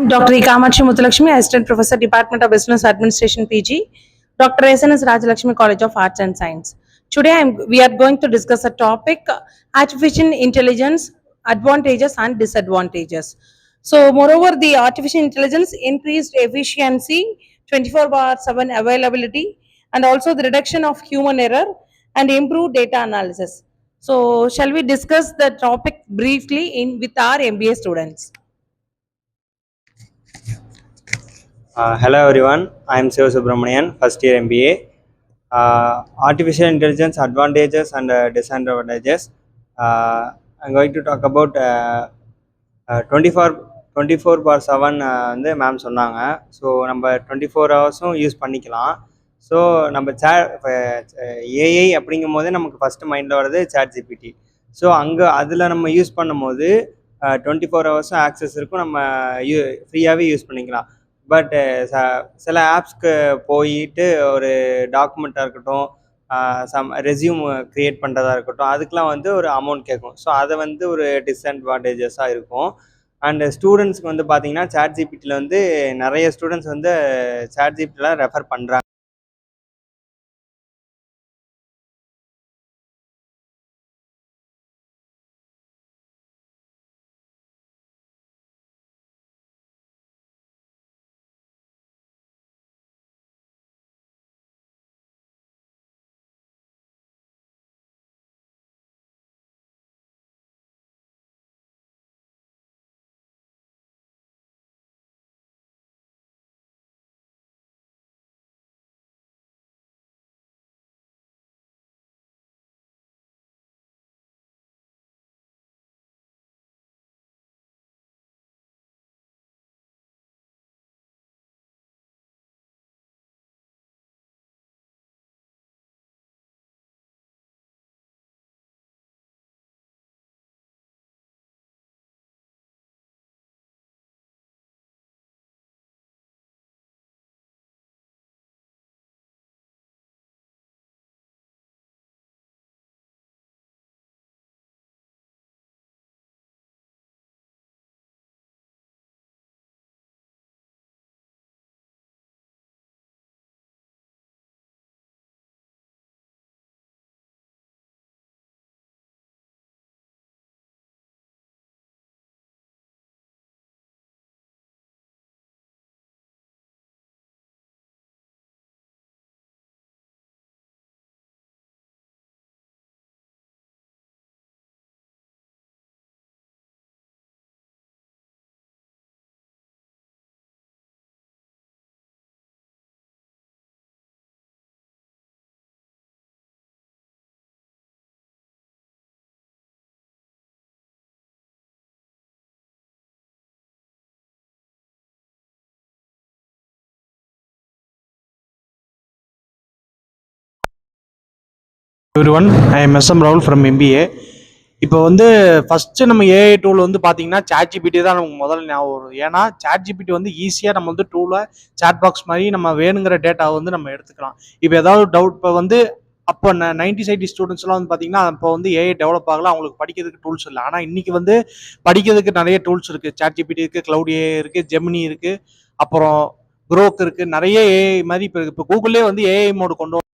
Dr. E. Kamachi Muthulakshmi, Assistant Professor, Department of Business Administration, PG, Dr. SNS Rajalakshmi, College of Arts and Science. Today we are going to discuss a topic, artificial intelligence, advantages and disadvantages. So moreover, the artificial intelligence increased efficiency, 24/7 availability, and also the reduction of human error and improved data analysis. So shall we discuss the topic briefly with our MBA students? Hello everyone, I am Siva Subramanian, first year MBA. Artificial intelligence advantages and disadvantages. I'm going to talk about 24/7 வந்து ma'am சொன்னாங்க. So நம்ம 24 ஹவர்ஸும் use பண்ணிக்கலாம். So நம்ம AI அப்படிங்கும் போதே நமக்கு first மைண்டில் வர்றது சேட் ஜிபிடி. ஸோ அதில் நம்ம யூஸ் பண்ணும்போது 24 ஹவர்ஸும் ஆக்சஸ் இருக்கும், நம்ம ஃப்ரீயாகவே யூஸ் பண்ணிக்கலாம். பட் சில ஆப்ஸ்க்கு போயிட்டு ஒரு டாக்குமெண்ட்டாக இருக்கட்டும், ரெஸ்யூம் க்ரியேட் பண்ணுறதா இருக்கட்டும், அதுக்கெலாம் வந்து ஒரு அமௌண்ட் கேட்கும். ஸோ அதை வந்து ஒரு டிஸ்அட்வான்டேஜஸாக இருக்கும். அண்டு ஸ்டூடெண்ட்ஸ்க்கு வந்து பார்த்தீங்கன்னா சேட் ஜிபிடியில் வந்து நிறைய ஸ்டூடெண்ட்ஸ் வந்து சேட் ஜிபிடியில் ரெஃபர் பண்ணுறாங்க. Everyone, I am SM Rahul from MBA. இப்போ வந்து ஃபஸ்ட்டு நம்ம ஏஐ டூல் வந்து பார்த்தீங்கன்னா சாட் ஜிபிடி தான் நமக்கு முதல்ல ஞாபகம் வரும். ஏன்னா சாட் ஜிபிடி வந்து ஈஸியாக நம்ம வந்து டூலை சாட் பாக்ஸ் மாதிரி நம்ம வேணுங்கிற டேட்டாவை வந்து நம்ம எடுத்துக்கலாம். இப்போ ஏதாவது டவுட் இப்போ வந்து அப்போ 90s ஸ்டூடெண்ட்ஸ்லாம் வந்து பார்த்தீங்கன்னா இப்போ வந்து ஏஐ டெவலப் ஆகல, அவங்களுக்கு படிக்கிறதுக்கு டூல்ஸ் இல்லை. ஆனால் இன்னைக்கு வந்து படிக்கிறதுக்கு நிறைய டூல்ஸ் இருக்குது. சாட் ஜிபிடி இருக்குது, க்ளவுட் ஏஐ இருக்குது, ஜெமினி இருக்குது, அப்புறம் குரோக் இருக்குது, நிறைய ஏஐ மாதிரி இப்போ கூகுளே வந்து ஏஐ மோடு கொண்டு